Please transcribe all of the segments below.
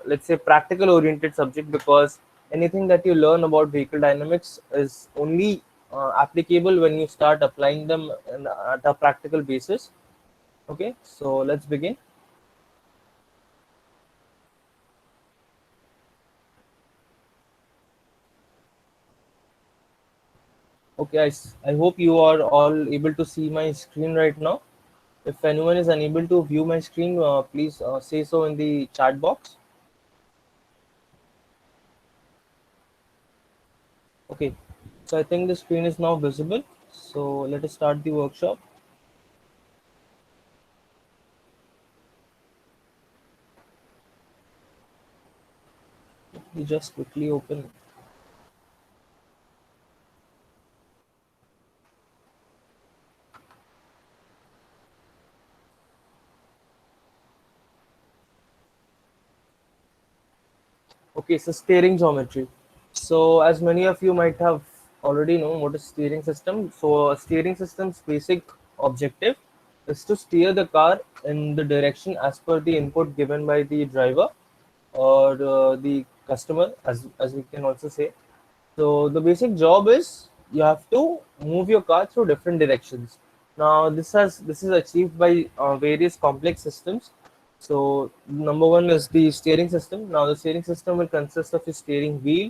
let's say practical oriented subject, because anything that you learn about vehicle dynamics is only applicable when you start applying them at a practical basis. Okay, so let's begin. Okay, I hope you are all able to see my screen right now. If anyone is unable to view my screen, please say so in the chat box. Okay, so I think the screen is now visible. So let us start the workshop. We just quickly open. Okay, so steering geometry. So as many of you might have already know what is steering system. So a steering system's basic objective is to steer the car in the direction as per the input given by the driver or the customer, as we can also say. So the basic job is you have to move your car through different directions. Now this is achieved by various complex systems. So number one is the steering system. Now the steering system will consist of a steering wheel.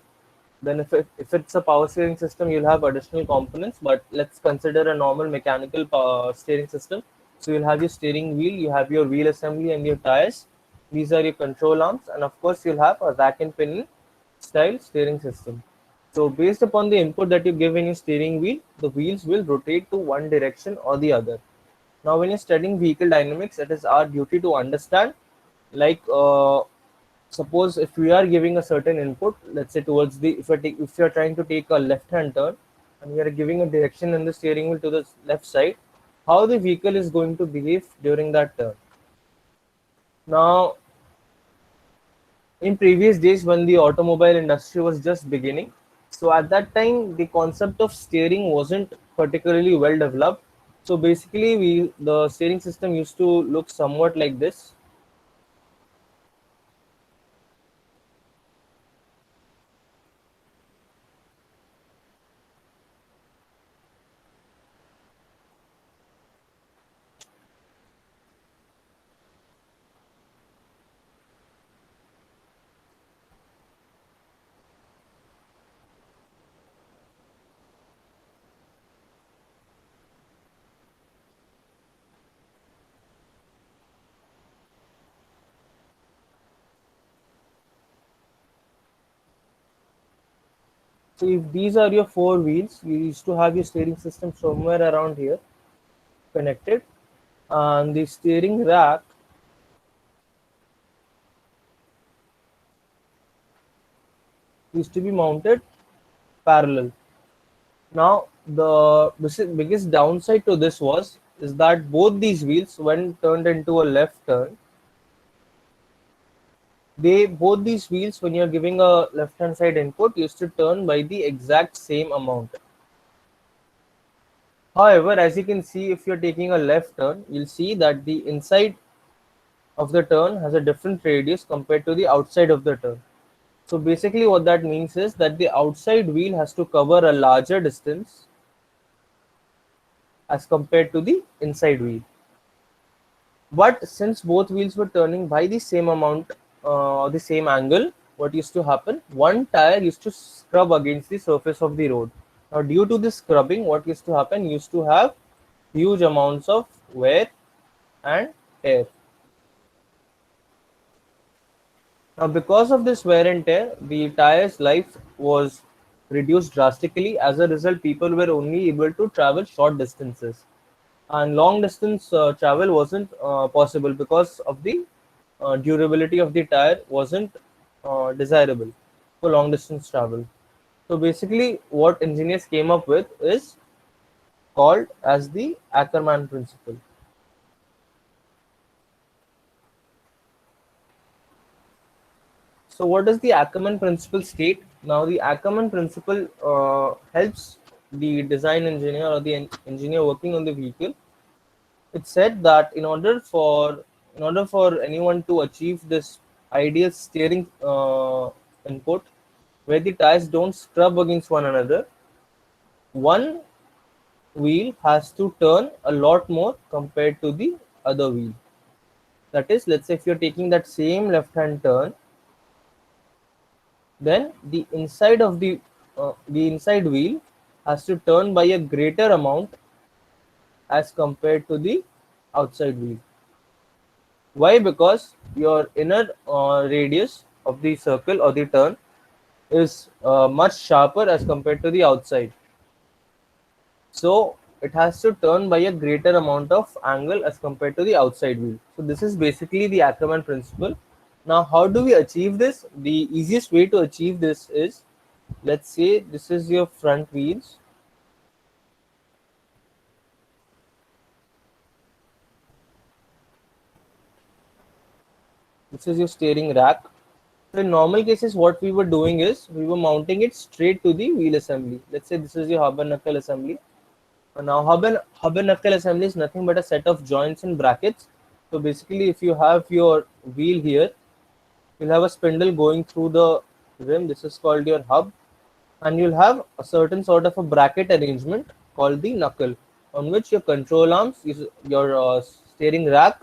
Then if it's a power steering system, you'll have additional components. But let's consider a normal mechanical steering system. So you'll have your steering wheel, you have your wheel assembly and your tires. These are your control arms, and of course you'll have a rack and pinion style steering system. So based upon the input that you give in your steering wheel, the wheels will rotate to one direction or the other. Now, when you're studying vehicle dynamics, it is our duty to understand, like, suppose if we are giving a certain input, let's say towards the, if you're trying to take a left-hand turn, and we are giving a direction in the steering wheel to the left side, how the vehicle is going to behave during that turn. Now, in previous days when the automobile industry was just beginning, so at that time the concept of steering wasn't particularly well developed. So basically we the steering system used to look somewhat like this. So if these are your four wheels, you used to have your steering system somewhere around here connected, and the steering rack used to be mounted parallel. Now the biggest downside to this is that both these wheels, when turned into a left turn, they both these wheels, when you're giving a left hand side input, used to turn by the exact same amount. However, as you can see, if you're taking a left turn, you'll see that the inside of the turn has a different radius compared to the outside of the turn. So basically what that means is that the outside wheel has to cover a larger distance as compared to the inside wheel. But since both wheels were turning by the same amount, the same angle, what used to happen? One tire used to scrub against the surface of the road. Now, due to this scrubbing, what used to happen? Used to have huge amounts of wear and tear. Now, because of this wear and tear, the tire's life was reduced drastically. As a result, people were only able to travel short distances, and long distance travel wasn't possible because of the durability of the tire wasn't desirable for long distance travel. So basically what engineers came up with is called as the Ackermann principle. So what does the Ackermann principle state? Now the Ackermann principle helps the design engineer or the engineer working on the vehicle. It said that in order for anyone to achieve this ideal steering input where the tires don't scrub against one another, one wheel has to turn a lot more compared to the other wheel. That is, let's say if you're taking that same left hand turn, then the inside wheel has to turn by a greater amount as compared to the outside wheel. Why? Because your inner radius of the circle or the turn is much sharper as compared to the outside. So it has to turn by a greater amount of angle as compared to the outside wheel. So this is basically the Ackermann principle. Now, how do we achieve this? The easiest way to achieve this is, let's say this is your front wheels. This is your steering rack. So in normal cases, what we were doing is we were mounting it straight to the wheel assembly. Let's say this is your hub and knuckle assembly. Now, hub and knuckle assembly is nothing but a set of joints and brackets. So basically, if you have your wheel here, you'll have a spindle going through the rim. This is called your hub, and you'll have a certain sort of a bracket arrangement called the knuckle, on which your control arms, your steering rack,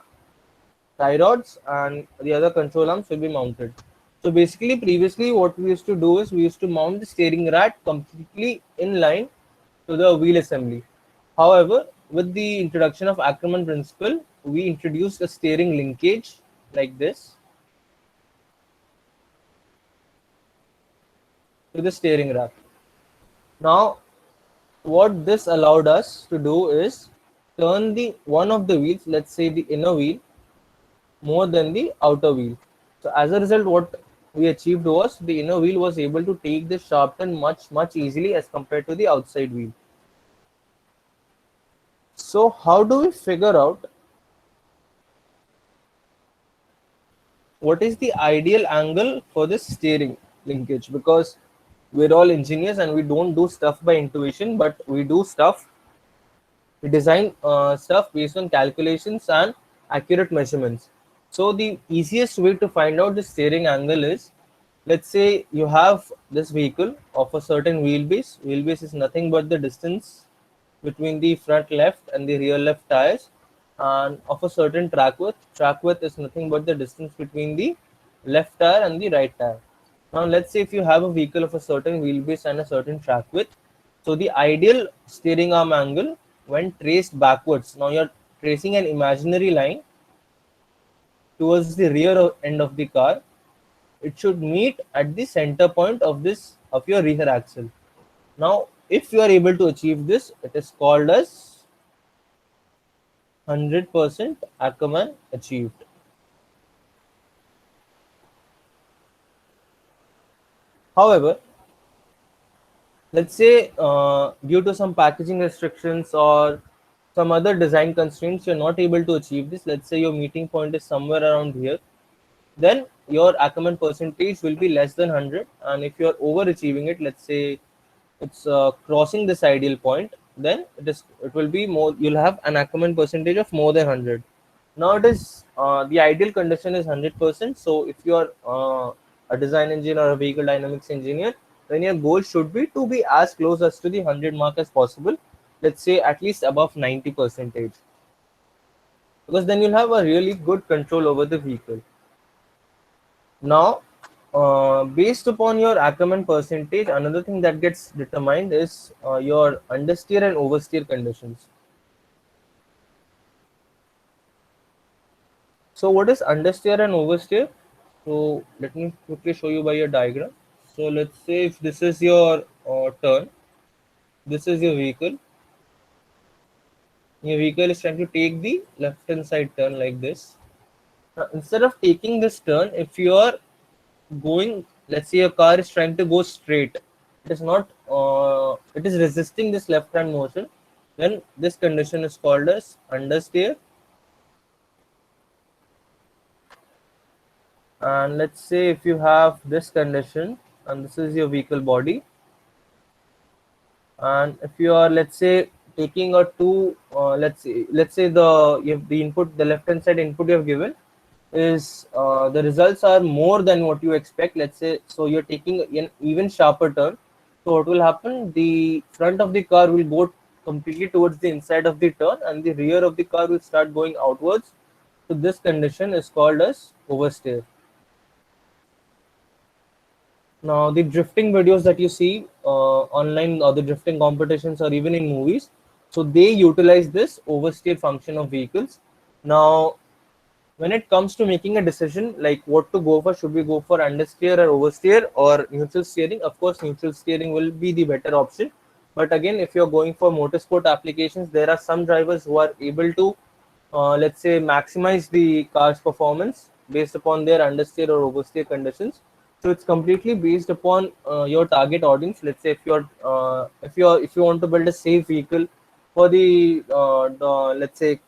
tie rods, and the other control arms will be mounted. So basically, previously, what we used to do is we used to mount the steering rack completely in line to the wheel assembly. However, with the introduction of Ackermann principle, we introduced a steering linkage like this to the steering rack. Now, what this allowed us to do is turn the one of the wheels, let's say the inner wheel, more than the outer wheel. So as a result, what we achieved was the inner wheel was able to take the sharp turn much easily as compared to the outside wheel. So how do we figure out what is the ideal angle for this steering linkage? Because we're all engineers and we don't do stuff by intuition, but we design stuff based on calculations and accurate measurements. So the easiest way to find out the steering angle is, let's say you have this vehicle of a certain wheelbase. Wheelbase is nothing but the distance between the front left and the rear left tires, and of a certain track width. Track width is nothing but the distance between the left tire and the right tire. Now, let's say if you have a vehicle of a certain wheelbase and a certain track width, so the ideal steering arm angle when traced backwards. Now, you're tracing an imaginary line towards the rear end of the car. It should meet at the center point of your rear axle. Now, if you are able to achieve this, it is called as 100% Ackermann achieved. However, let's say due to some packaging restrictions or some other design constraints, you're not able to achieve this. Let's say your meeting point is somewhere around here, then your Ackermann percentage will be less than 100. And if you're overachieving it, let's say it's crossing this ideal point, then it will be more. You'll have an Ackermann percentage of more than 100. Now it is the ideal condition is 100%. So if you are a design engineer or a vehicle dynamics engineer, then your goal should be to be as close as to the 100 mark as possible. Let's say at least above 90 percentage, because then you'll have a really good control over the vehicle. Now, based upon your Ackermann percentage, another thing that gets determined is your understeer and oversteer conditions. So what is understeer and oversteer? So let me quickly show you by your diagram. So let's say if this is your turn, this is your vehicle. Your vehicle is trying to take the left hand side turn like this. Now, instead of taking this turn, if you are going, let's say your car is trying to go straight, it is not, it is resisting this left hand motion, then this condition is called as understeer. And let's say if you have this condition and this is your vehicle body, and if you are, let's say, taking a two let's say the you have the input, the left hand side input you have given, is the results are more than what you expect. Let's say, so you're taking an even sharper turn. So what will happen? The front of the car will go completely towards the inside of the turn, and the rear of the car will start going outwards. So this condition is called as oversteer. Now, the drifting videos that you see online, or the drifting competitions, or even in movies, so they utilize this oversteer function of vehicles. Now, when it comes to making a decision like what to go for, should we go for understeer or oversteer or neutral steering? Of course, neutral steering will be the better option. But again, if you're going for motorsport applications, there are some drivers who are able to, let's say, maximize the car's performance based upon their understeer or oversteer conditions. So it's completely based upon your target audience. Let's say if you want to build a safe vehicle for the let's say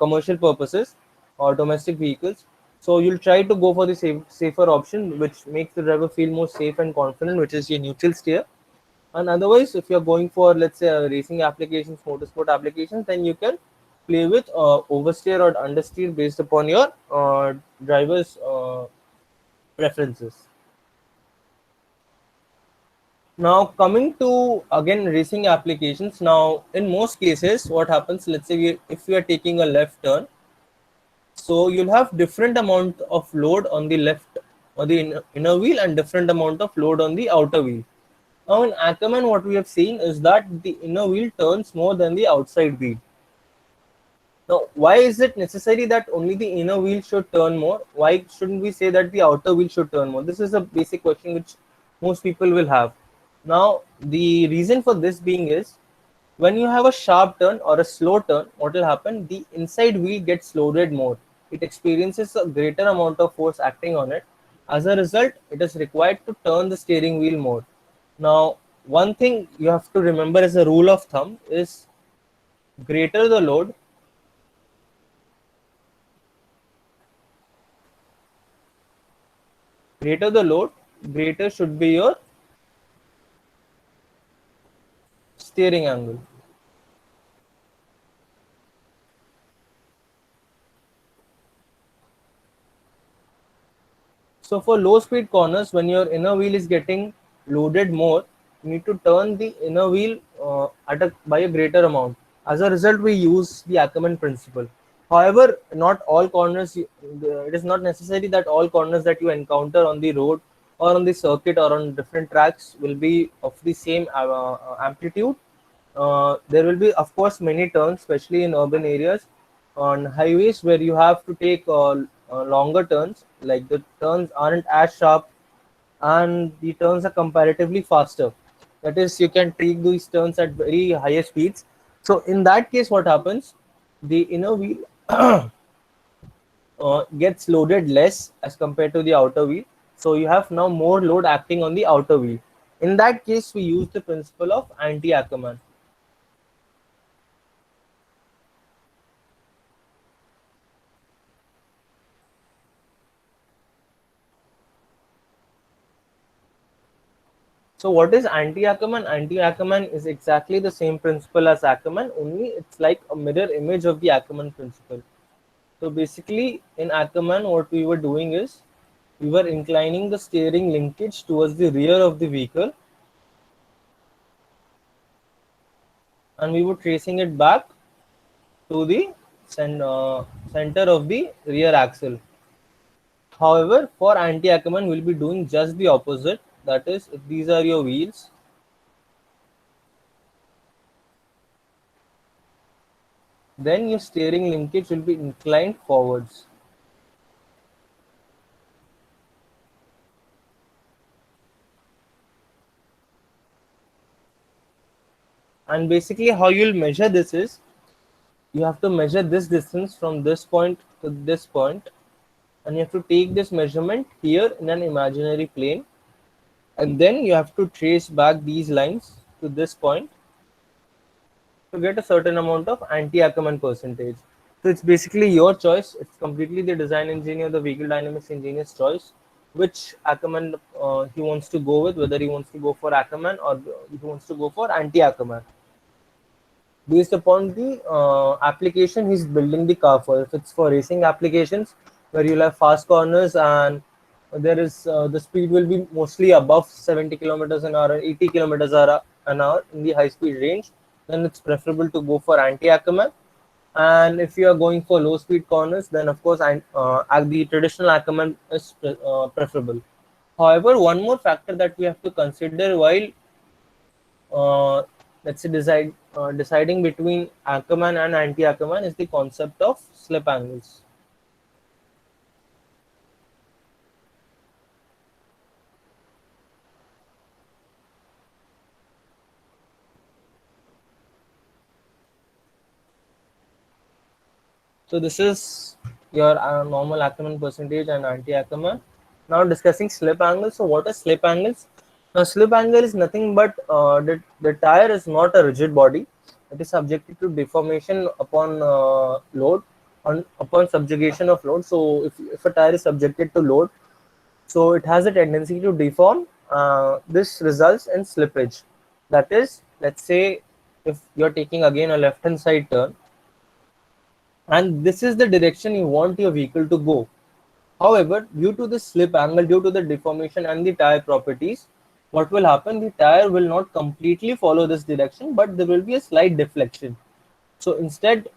commercial purposes or domestic vehicles, so you'll try to go for the safer option, which makes the driver feel more safe and confident, which is your neutral steer. And otherwise, if you're going for, let's say, racing applications, motorsport applications, then you can play with oversteer or understeer based upon your driver's preferences. Now, coming to again racing applications. Now, in most cases, what happens? Let's say if we are taking a left turn, so you'll have different amount of load on the left or the inner wheel, and different amount of load on the outer wheel. Now in Ackerman, what we have seen is that the inner wheel turns more than the outside wheel. Now, why is it necessary that only the inner wheel should turn more? Why shouldn't we say that the outer wheel should turn more? This is a basic question which most people will have. Now, the reason for this being is, when you have a sharp turn or a slow turn, what will happen? The inside wheel gets loaded more. It experiences a greater amount of force acting on it. As a result, it is required to turn the steering wheel more. Now, one thing you have to remember as a rule of thumb is, greater the load, greater the load, greater should be your steering angle. So for low speed corners, when your inner wheel is getting loaded more, you need to turn the inner wheel by a greater amount. As a result, we use the Ackerman principle. However, not all corners, it is not necessary that all corners that you encounter on the road or on the circuit or on different tracks will be of the same amplitude. There will be, of course, many turns, especially in urban areas. On highways where you have to take longer turns, like the turns aren't as sharp and the turns are comparatively faster. That is, you can take these turns at very higher speeds. So in that case, what happens? The inner wheel gets loaded less as compared to the outer wheel. So you have now more load acting on the outer wheel. In that case, we use the principle of anti-Ackerman. So what is anti-Ackerman? Anti-Ackerman is exactly the same principle as Ackerman, only it's like a mirror image of the Ackerman principle. So basically in Ackerman, what we were doing is, we were inclining the steering linkage towards the rear of the vehicle, and we were tracing it back to the center of the rear axle. However, for anti-Ackerman, we'll be doing just the opposite. That is, if these are your wheels, then your steering linkage will be inclined forwards. And basically, how you'll measure this is, you have to measure this distance from this point to this point, and you have to take this measurement here in an imaginary plane, and then you have to trace back these lines to this point to get a certain amount of anti-Ackerman percentage. So it's basically your choice. It's completely the design engineer, the vehicle dynamics engineer's choice, which Ackerman he wants to go with, whether he wants to go for Ackerman or he wants to go for anti-Ackerman, based upon the application he's building the car for. If it's for racing applications, where you'll have fast corners, and there is the speed will be mostly above 70 kilometers an hour, 80 kilometers an hour in the high speed range. Then it's preferable to go for anti-Ackermann. And if you are going for low speed corners, then of course the traditional Ackermann is preferable. However, one more factor that we have to consider while uh, let's say deciding between Ackermann and anti-Ackermann is the concept of slip angles. So this is your normal Ackermann percentage and anti-Ackermann. Now discussing slip angles. So what are slip angles? Now slip angle is nothing but the tire is not a rigid body. It is subjected to deformation upon load, upon subjugation of load. So if a tire is subjected to load, so it has a tendency to deform. This results in slippage. That is, let's say if you're taking again a left hand side turn, and this is the direction you want your vehicle to go. However, due to the slip angle, due to the deformation and the tire properties, what will happen? The tire will not completely follow this direction, but there will be a slight deflection. So instead,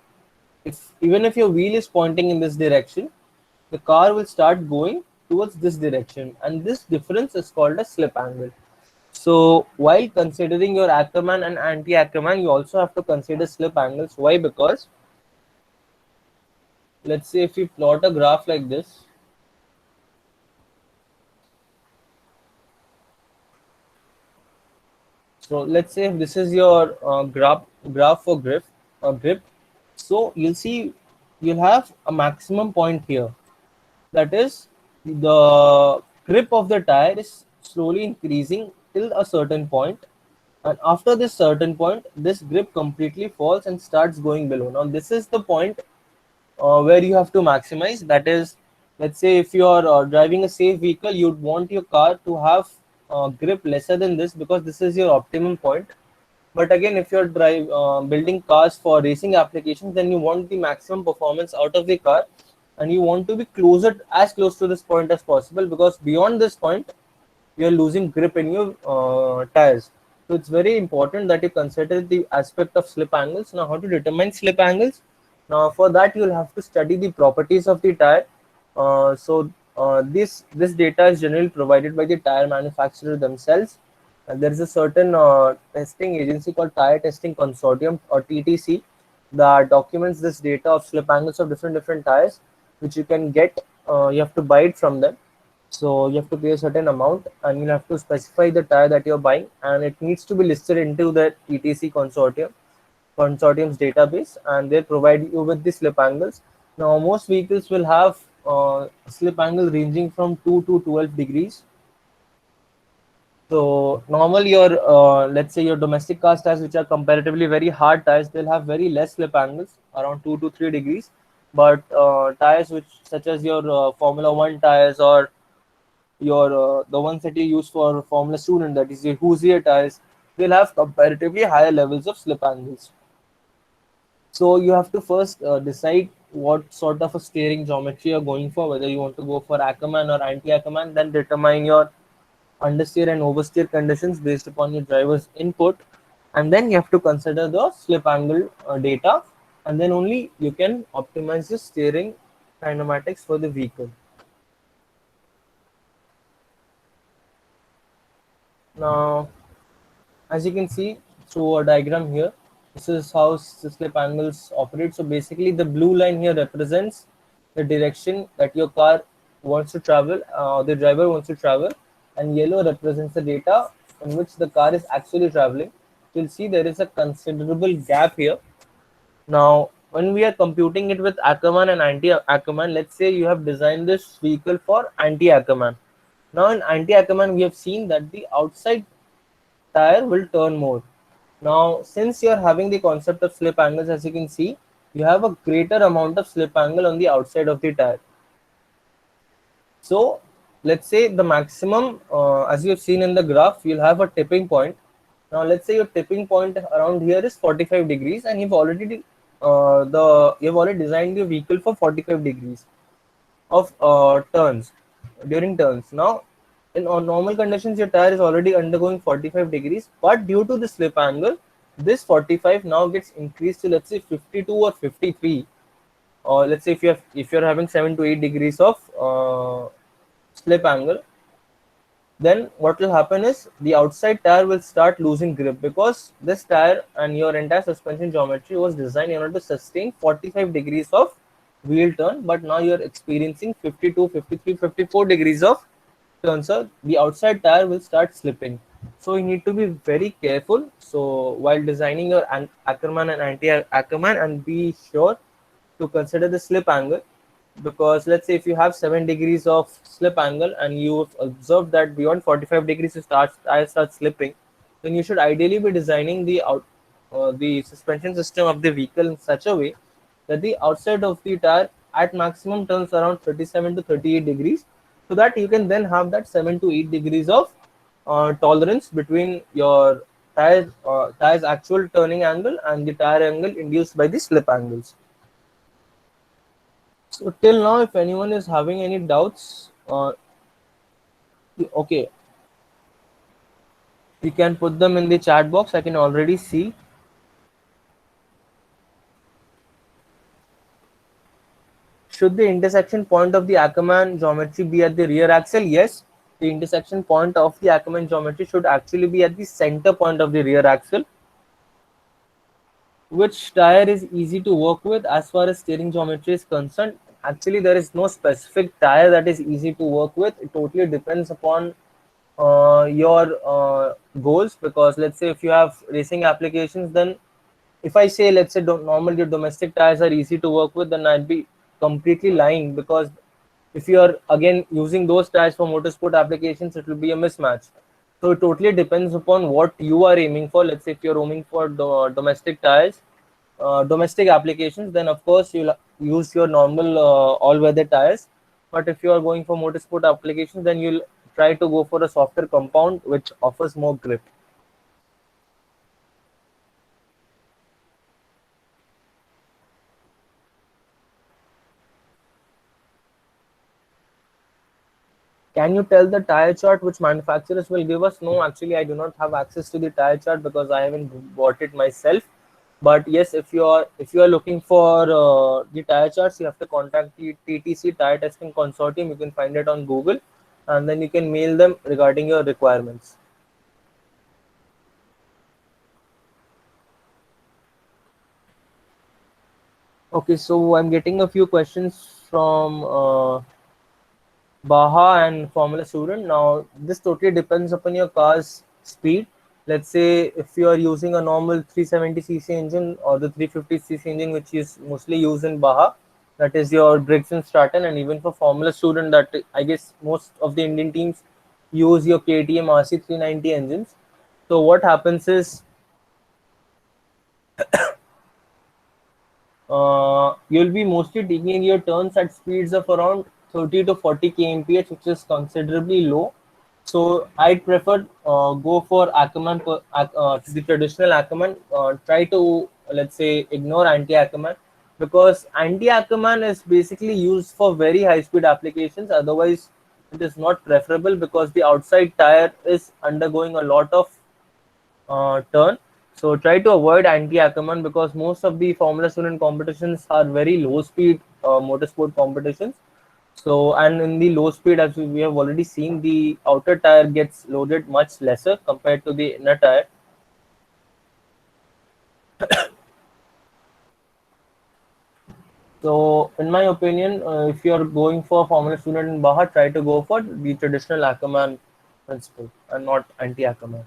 if even if your wheel is pointing in this direction, the car will start going towards this direction, and this difference is called a slip angle. So while considering your Ackermann and anti-Ackermann, you also have to consider slip angles. Why? Because let's say if you plot a graph like this, so let's say if this is your graph for grip. So you'll see you'll have a maximum point here. That is, the grip of the tire is slowly increasing till a certain point, and after this certain point, this grip completely falls and starts going below. Now this is the point where you have to maximize. That is, let's say if you are driving a safe vehicle, you'd want your car to have grip lesser than this, because this is your optimum point. But again, if you're building cars for racing applications, then you want the maximum performance out of the car, and you want to be as close to this point as possible, because beyond this point you're losing grip in your tires. So it's very important that you consider the aspect of slip angles. Now, how to determine slip angles? Now, for that you'll have to study the properties of the tire. This data is generally provided by the tire manufacturer themselves. And there is a certain testing agency called Tire Testing Consortium, or TTC, that documents this data of slip angles of different tires, which you can get. You have to buy it from them. So you have to pay a certain amount, and you have to specify the tire that you're buying, and it needs to be listed into the TTC consortium's database, and they provide you with the slip angles. Now most vehicles will have slip angle ranging from 2 to 12 degrees. So normal your let's say your domestic cars tires, which are comparatively very hard tires, they'll have very less slip angles, around 2 to 3 degrees. But tires which such as your Formula One tires, or your the ones that you use for Formula Student, that is your Hoosier tires, they'll have comparatively higher levels of slip angles. So you have to first decide what sort of a steering geometry you're going for, whether you want to go for Ackermann or anti-Ackermann, then determine your understeer and oversteer conditions based upon your driver's input, and then you have to consider the slip angle data, and then only you can optimize the steering kinematics for the vehicle. Now, as you can see through a diagram here, this is how slip angles operate. So basically the blue line here represents the direction that your car wants to travel, the driver wants to travel, and yellow represents the data in which the car is actually traveling. You'll see there is a considerable gap here. Now when we are computing it with Ackermann and anti-Ackermann, let's say you have designed this vehicle for anti-Ackermann. Now in anti-Ackermann, we have seen that the outside tire will turn more. Now, since you are having the concept of slip angles, as you can see, you have a greater amount of slip angle on the outside of the tire. So, let's say the maximum, as you have seen in the graph, you'll have a tipping point. Now, let's say your tipping point around here is 45 degrees, and you've already designed your vehicle for 45 degrees. of turns during turns. Now, in normal conditions, your tire is already undergoing 45 degrees, but due to the slip angle, this 45 now gets increased to, let's say, 52 or 53. Or let's say if you're having 7 to 8 degrees of slip angle, then what will happen is the outside tire will start losing grip, because this tire and your entire suspension geometry was designed in order to sustain 45 degrees of wheel turn, but now you're experiencing 52, 53, 54 degrees of turn, so the outside tire will start slipping. So you need to be very careful. So while designing your Ackerman and anti-Ackerman, and be sure to consider the slip angle, because let's say if you have 7 degrees of slip angle and you've observed that beyond 45 degrees tire starts slipping, then you should ideally be designing the suspension system of the vehicle in such a way that the outside of the tire at maximum turns around 37 to 38 degrees, so that you can then have that 7 to 8 degrees of tolerance between your tire's actual turning angle and the tire angle induced by the slip angles. So till now, if anyone is having any doubts, okay, you can put them in the chat box. I can already see. Should the intersection point of the Ackerman geometry be at the rear axle? Yes, the intersection point of the Ackerman geometry should actually be at the center point of the rear axle. Which tire is easy to work with as far as steering geometry is concerned? Actually, there is no specific tire that is easy to work with. It totally depends upon your goals, because let's say if you have racing applications, then if I say, let's say, normally your domestic tires are easy to work with, then I'd be completely lying, because if you are again using those tires for motorsport applications, it will be a mismatch. So it totally depends upon what you are aiming for. Let's say if you're aiming for domestic tires, domestic applications, then of course you'll use your normal all-weather tires. But if you are going for motorsport applications, then you'll try to go for a softer compound which offers more grip. Can you tell the tire chart which manufacturers will give us? No, actually, I do not have access to the tire chart because I haven't bought it myself. But yes, if you are looking for the tire charts, you have to contact the TTC Tire Testing Consortium. You can find it on Google, and then you can mail them regarding your requirements. Okay, so I'm getting a few questions from Baha and Formula Student. Now, this totally depends upon your car's speed. Let's say if you are using a normal 370cc engine or the 350cc engine, which is mostly used in Baha, that is your Briggs and Stratton, and even for Formula Student, that I guess most of the Indian teams use your KTM RC390 engines. So what happens is you'll be mostly taking your turns at speeds of around 30 to 40 kmph, which is considerably low. So I'd prefer go for Ackerman, the traditional Ackerman. Try to, let's say, ignore anti-Ackerman, because anti-Ackerman is basically used for very high-speed applications. Otherwise, it is not preferable, because the outside tire is undergoing a lot of turn. So try to avoid anti-Ackerman, because most of the Formula Student competitions are very low speed motorsport competitions. So, and in the low speed, as we have already seen, the outer tire gets loaded much lesser compared to the inner tire. So, in my opinion, if you are going for Formula Student in Baja, try to go for the traditional Ackerman principle and not anti-Ackerman.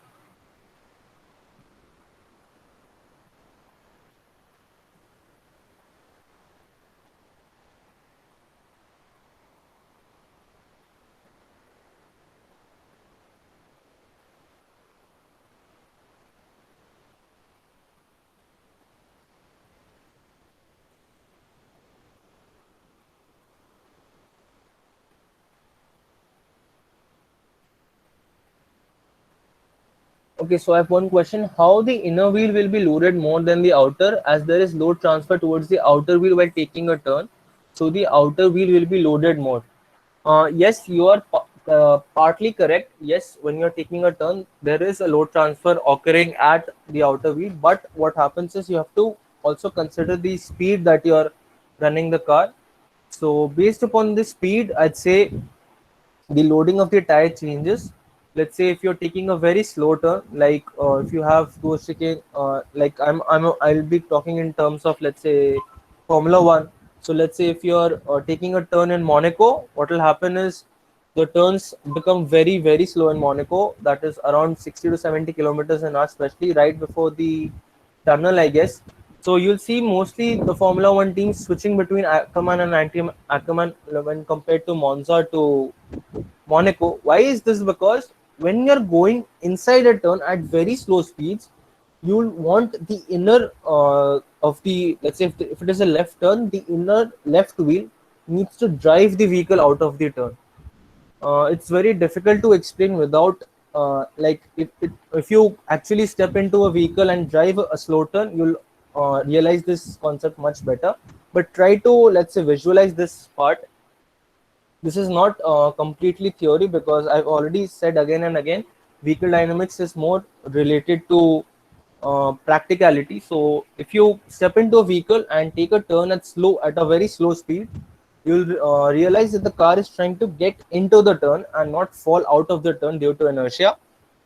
Okay, so I have one question. How the inner wheel will be loaded more than the outer, as there is load transfer towards the outer wheel while taking a turn? so the outer wheel will be loaded more. Yes, you are partly correct. Yes, when you're taking a turn, there is a load transfer occurring at the outer wheel. But what happens is you have to also consider the speed that you're running the car. So based upon the speed, I'd say the loading of the tire changes. Let's say if you're taking a very slow turn, like if you have to taking like I'll be talking in terms of, let's say, Formula One. So let's say if you're taking a turn in Monaco, what will happen is the turns become very slow in Monaco. That is around 60 to 70 kilometers an hour, especially right before the tunnel, I guess. So you'll see mostly the Formula One teams switching between Ackerman and Ackerman when compared to Monza to Monaco. Why is this? Because when you're going inside a turn at very slow speeds, you'll want the inner of the, let's say if it is a left turn, the inner left wheel needs to drive the vehicle out of the turn. It's very difficult to explain without like if you actually step into a vehicle and drive a slow turn, you'll realize this concept much better. But try to, let's say, visualize this part. This is not completely theory, because I've already said again and again, vehicle dynamics is more related to practicality. So if you step into a vehicle and take a turn at a very slow speed, you'll realize that the car is trying to get into the turn and not fall out of the turn due to inertia.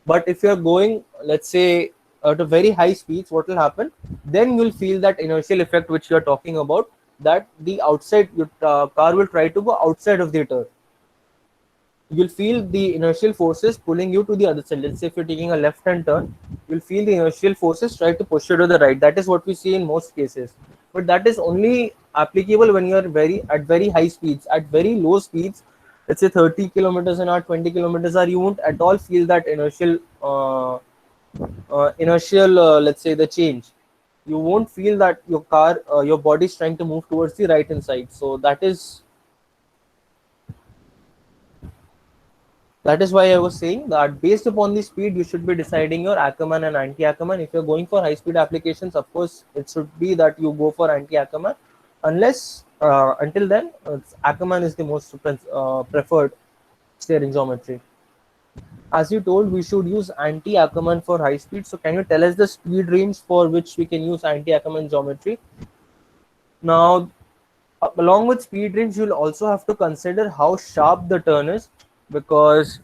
But if you're going, let's say, at a very high speeds, what will happen? Then you'll feel that inertial effect which you're talking about, that the outside your car will try to go outside of the turn. You'll feel the inertial forces pulling you to the other side. Let's say if you're taking a left hand turn, you'll feel the inertial forces try to push you to the right. That is what we see in most cases. But that is only applicable when you're very high speeds. At very low speeds, let's say 30 kilometers an hour, 20 kilometers an hour, you won't at all feel that inertial, let's say, the change. You won't feel that your body is trying to move towards the right hand side. So that is why I was saying that based upon the speed, you should be deciding your Ackerman and anti-Ackerman. If you're going for high-speed applications, of course, it should be that you go for anti-Ackerman. Unless, until then, Ackerman is the most preferred steering geometry. As you told, we should use anti-Ackerman for high speed. So can you tell us the speed range for which we can use anti-Ackerman geometry? Now, along with speed range, you'll also have to consider how sharp the turn is, because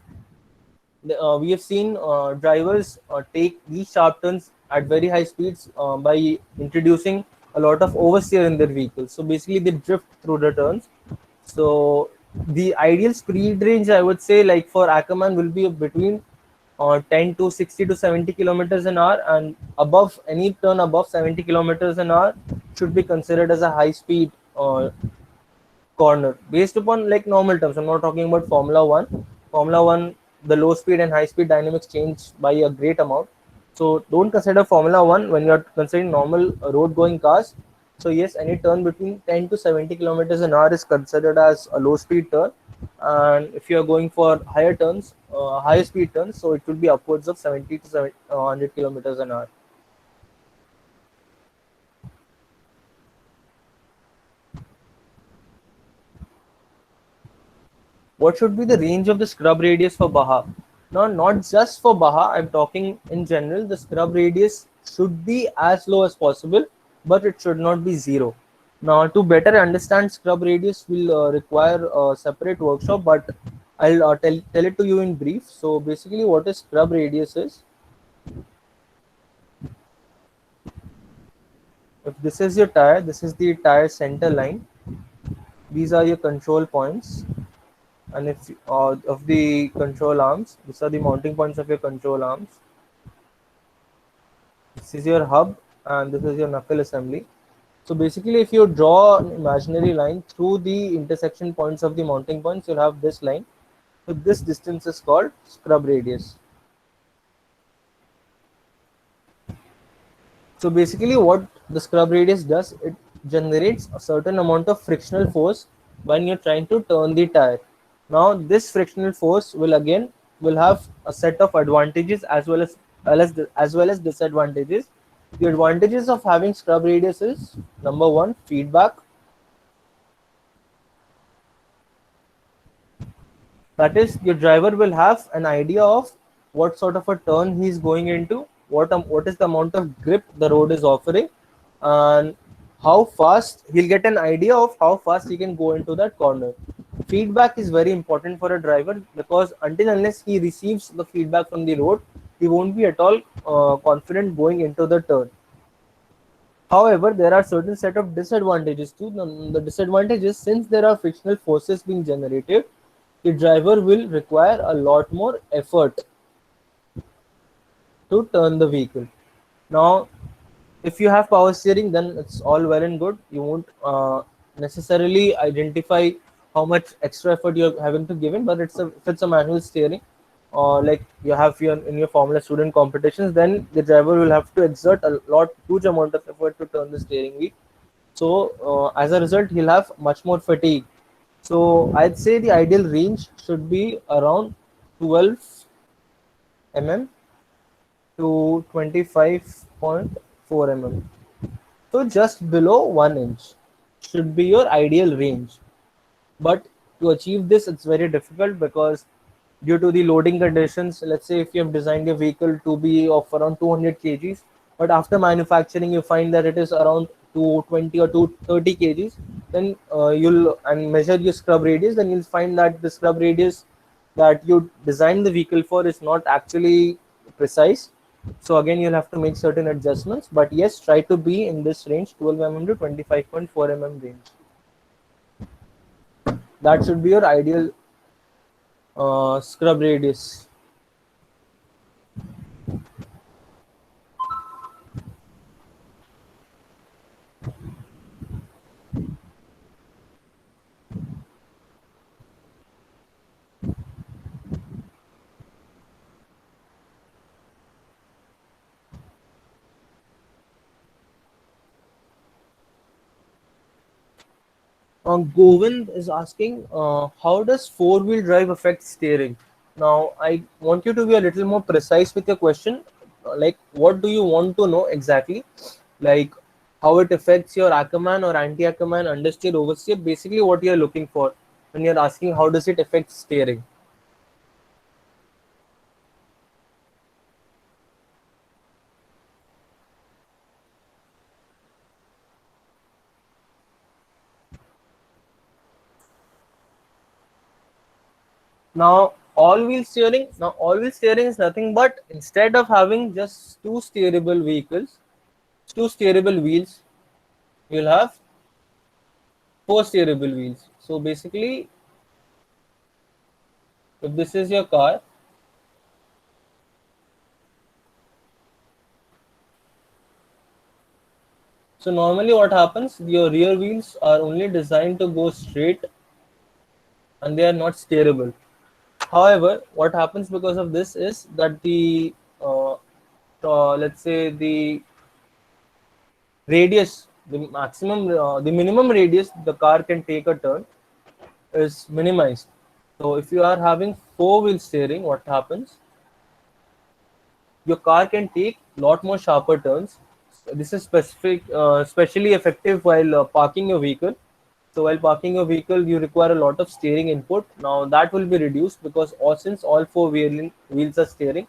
we have seen drivers take these sharp turns at very high speeds by introducing a lot of oversteer in their vehicle. So basically, they drift through the turns. So the ideal speed range, I would say, like for Ackerman, will be between 10 to 60 to 70 kilometers an hour, and above any turn above 70 kilometers an hour should be considered as a high speed corner based upon like normal terms. I'm not talking about Formula 1. The low speed and high speed dynamics change by a great amount, so don't consider Formula 1 when you're considering normal road going cars. So yes, any turn between 10 to 70 kilometers an hour is considered as a low speed turn, and if you're going for higher turns, higher speed turns, so it will be upwards of 70 to 100 kilometers an hour. What should be the range of the scrub radius for Baja? Now, not just for Baja, I'm talking in general. The scrub radius should be as low as possible, but it should not be zero. Now, to better understand scrub radius, will require a separate workshop, but I'll tell it to you in brief. So, basically, what a scrub radius is, if this is your tire, this is the tire center line, these are your control points, and if of the control arms, these are the mounting points of your control arms. This is your hub, and this is your knuckle assembly. So basically, if you draw an imaginary line through the intersection points of the mounting points, you'll have this line. So this distance is called scrub radius. So basically, what the scrub radius does, it generates a certain amount of frictional force when you're trying to turn the tire. Now, this frictional force will have a set of advantages as well as disadvantages. The advantages of having scrub radius is, number one, feedback. That is, your driver will have an idea of what sort of a turn he's going into, what is the amount of grip the road is offering, and how fast he'll get an idea of how fast he can go into that corner. Feedback is very important for a driver, because until unless he receives the feedback from the road, he won't be at all confident going into the turn. However, there are certain set of disadvantages too. The disadvantages, since there are frictional forces being generated, the driver will require a lot more effort to turn the vehicle. Now, if you have power steering, then it's all well and good. You won't necessarily identify how much extra effort you're having to give in. But if it's a manual steering, or like you have your in your Formula student competitions, then the driver will have to exert a huge amount of effort to turn the steering wheel. So as a result, he'll have much more fatigue. So I'd say the ideal range should be around 12 mm to 25.4 mm. So just below 1 inch should be your ideal range. But to achieve this, it's very difficult, because due to the loading conditions, let's say if you have designed your vehicle to be of around 200 kgs, but after manufacturing you find that it is around 220 or 230 kgs, then you'll and measure your scrub radius, then you'll find that the scrub radius that you designed the vehicle for is not actually precise. So again, you'll have to make certain adjustments. But yes, try to be in this range, 12 mm to 25.4 mm range. That should be your ideal scrub radius. Govind is asking, how does four-wheel drive affect steering? Now, I want you to be a little more precise with your question. Like, what do you want to know exactly? Like, how it affects your Ackerman or anti-Ackerman understeer, oversteer? Basically, what you're looking for when you're asking how does it affect steering? Now all wheel steering is nothing but, instead of having just two steerable wheels, you'll have four steerable wheels. So basically, if this is your car, so normally what happens, your rear wheels are only designed to go straight and they are not steerable. However, what happens because of this is that let's say the radius, the minimum radius the car can take a turn is minimized. So if you are having four wheel steering, what happens? Your car can take lot more sharper turns. This is especially effective while parking your vehicle. So while parking your vehicle, you require a lot of steering input. Now that will be reduced, because since all wheels are steering.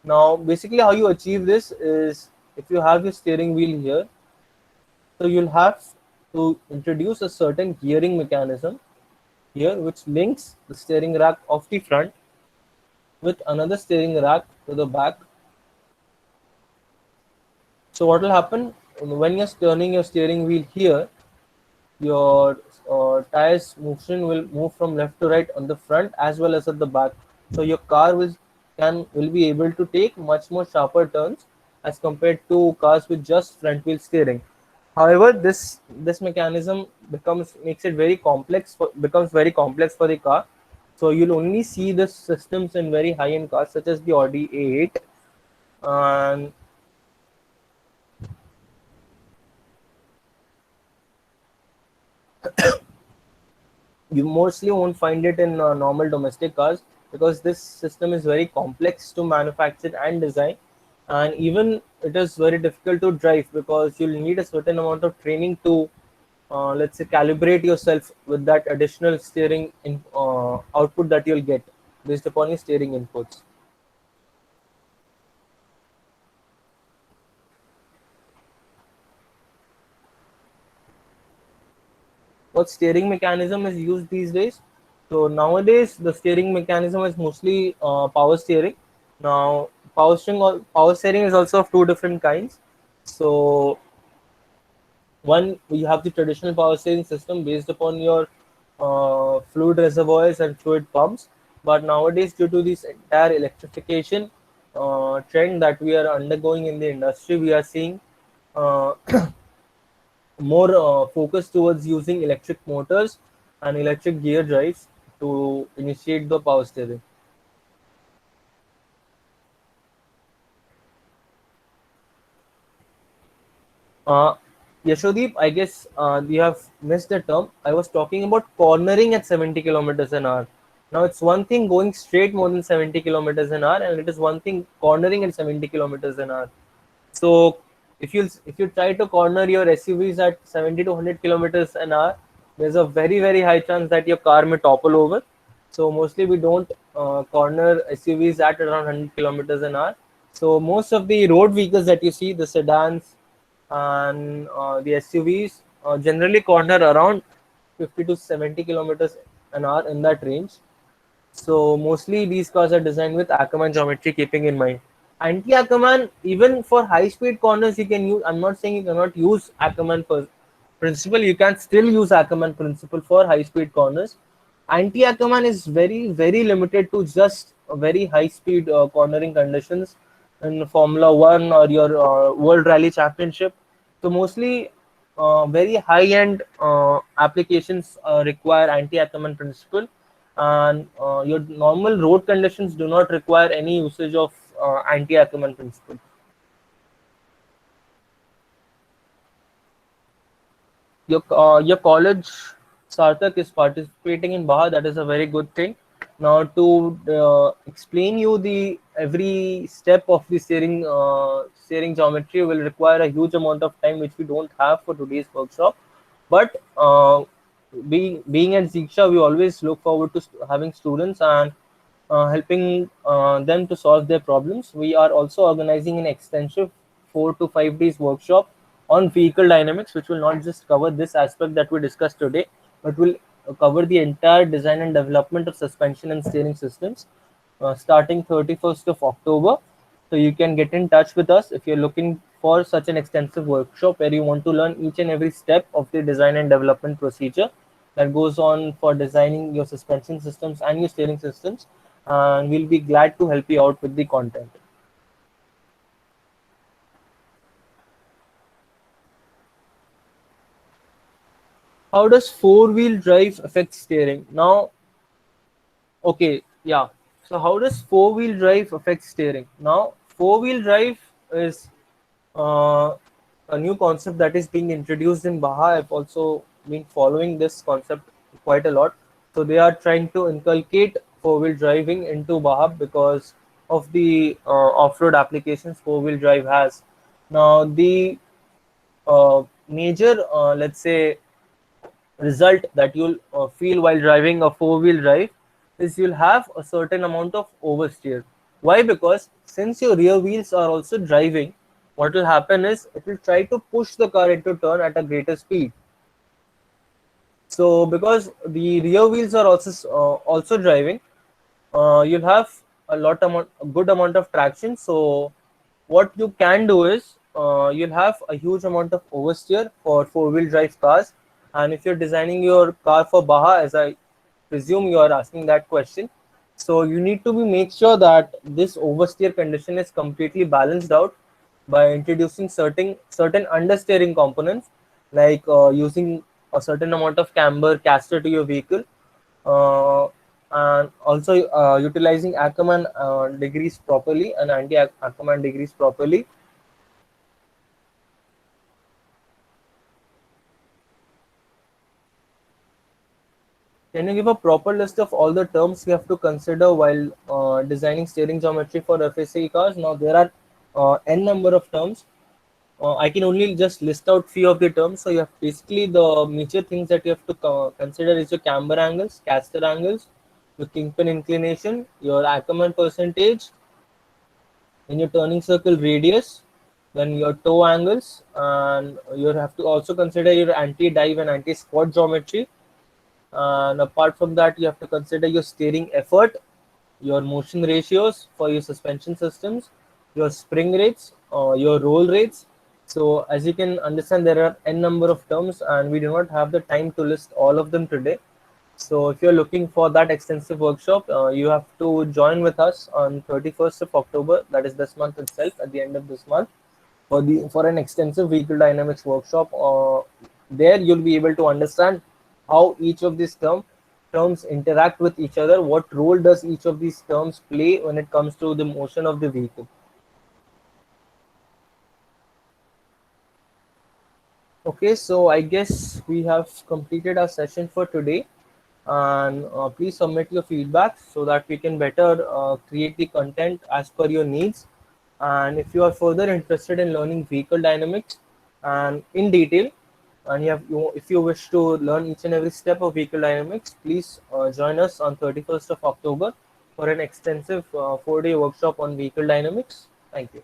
Now basically how you achieve this is, if you have your steering wheel here, so you'll have to introduce a certain gearing mechanism here, which links the steering rack of the front with another steering rack to the back. So what will happen when you're turning your steering wheel here, your tires motion will move from left to right on the front as well as at the back. So your car will be able to take much more sharper turns as compared to cars with just front wheel steering. However, this mechanism becomes very complex for the car. So you'll only see the systems in very high end cars such as the Audi A8, and you mostly won't find it in normal domestic cars, because this system is very complex to manufacture and design, and even it is very difficult to drive, because you'll need a certain amount of training to let's say calibrate yourself with that additional steering output that you'll get. based upon your steering inputs. What steering mechanism is used these days? So nowadays the steering mechanism is mostly power steering. Now power steering is also of two different kinds. So one, you have the traditional power steering system based upon your fluid reservoirs and fluid pumps. But nowadays, due to this entire electrification trend that we are undergoing in the industry, we are seeing uh, more focus towards using electric motors and electric gear drives to initiate the power steering. Uh, Yashodeep, I guess you have missed the term. I was talking about cornering at 70 kilometers an hour. Now, it's one thing going straight more than 70 kilometers an hour, and it is one thing cornering at 70 kilometers an hour. So if you try to corner your SUVs at 70 to 100 kilometers an hour, there's a very very high chance that your car may topple over. So mostly we don't corner SUVs at around 100 kilometers an hour. So most of the road vehicles that you see, the sedans and the SUVs, generally corner around 50 to 70 kilometers an hour in that range. So mostly these cars are designed with Ackermann geometry keeping in mind. Anti-Ackermann, even for high-speed corners, you can use. I'm not saying you cannot use Ackermann principle. You can still use Ackermann principle for high-speed corners. Anti-Ackermann is very, very limited to just very high-speed cornering conditions in Formula One or your World Rally Championship. So mostly, very high-end applications require anti-Ackermann principle, and your normal road conditions do not require any usage of anti-Ackermann principle. Your college, Sarthak, is participating in Baha. That is a very good thing. Now, to explain you the every step of the steering geometry will require a huge amount of time, which we don't have for today's workshop. But being at Ziksha, we always look forward to having students and helping them to solve their problems. We are also organizing an extensive 4 to 5 days workshop on vehicle dynamics, which will not just cover this aspect that we discussed today, but will cover the entire design and development of suspension and steering systems starting 31st of October. So you can get in touch with us if you're looking for such an extensive workshop where you want to learn each and every step of the design and development procedure that goes on for designing your suspension systems and your steering systems. And we'll be glad to help you out with the content. How does four-wheel drive affect steering? Now, okay, yeah. So how does four-wheel drive affect steering? Now, four-wheel drive is uh, a new concept that is being introduced in Baha. I've also been following this concept quite a lot. So they are trying to inculcate four-wheel driving into Baha because of the off-road applications four-wheel drive has. Now, the major, let's say, result that you'll feel while driving a four-wheel drive is you'll have a certain amount of oversteer. Why? Because since your rear wheels are also driving, what will happen is it will try to push the car into turn at a greater speed. So because the rear wheels are also driving, you'll have a good amount of traction. So what you can do is you'll have a huge amount of oversteer for four-wheel drive cars. And if you're designing your car for Baha, as I presume you are asking that question, so you need to be make sure that this oversteer condition is completely balanced out by introducing certain understeering components, like using a certain amount of camber caster to your vehicle, uh, and also utilizing Ackermann degrees properly and anti-Ackermann degrees properly. Can you give a proper list of all the terms we have to consider while designing steering geometry for FSA cars? Now there are n number of terms. I can only just list out few of the terms. So you have basically the major things that you have to consider is your camber angles, caster angles, your kingpin inclination, your Ackermann percentage, then your turning circle radius, then your toe angles, and you have to also consider your anti-dive and anti-squat geometry. And apart from that, you have to consider your steering effort, your motion ratios for your suspension systems, your spring rates, your roll rates. So as you can understand, there are n number of terms, and we do not have the time to list all of them today. So if you're looking for that extensive workshop, you have to join with us on 31st of October, that is this month itself, at the end of this month, for an extensive vehicle dynamics workshop. There you'll be able to understand how each of these terms interact with each other, what role does each of these terms play when it comes to the motion of the vehicle. Okay, so I guess we have completed our session for today, and please submit your feedback so that we can better create the content as per your needs. And if you are further interested in learning vehicle dynamics and in detail, and if you wish to learn each and every step of vehicle dynamics, please join us on 31st of October for an extensive 4-day workshop on vehicle dynamics. Thank you.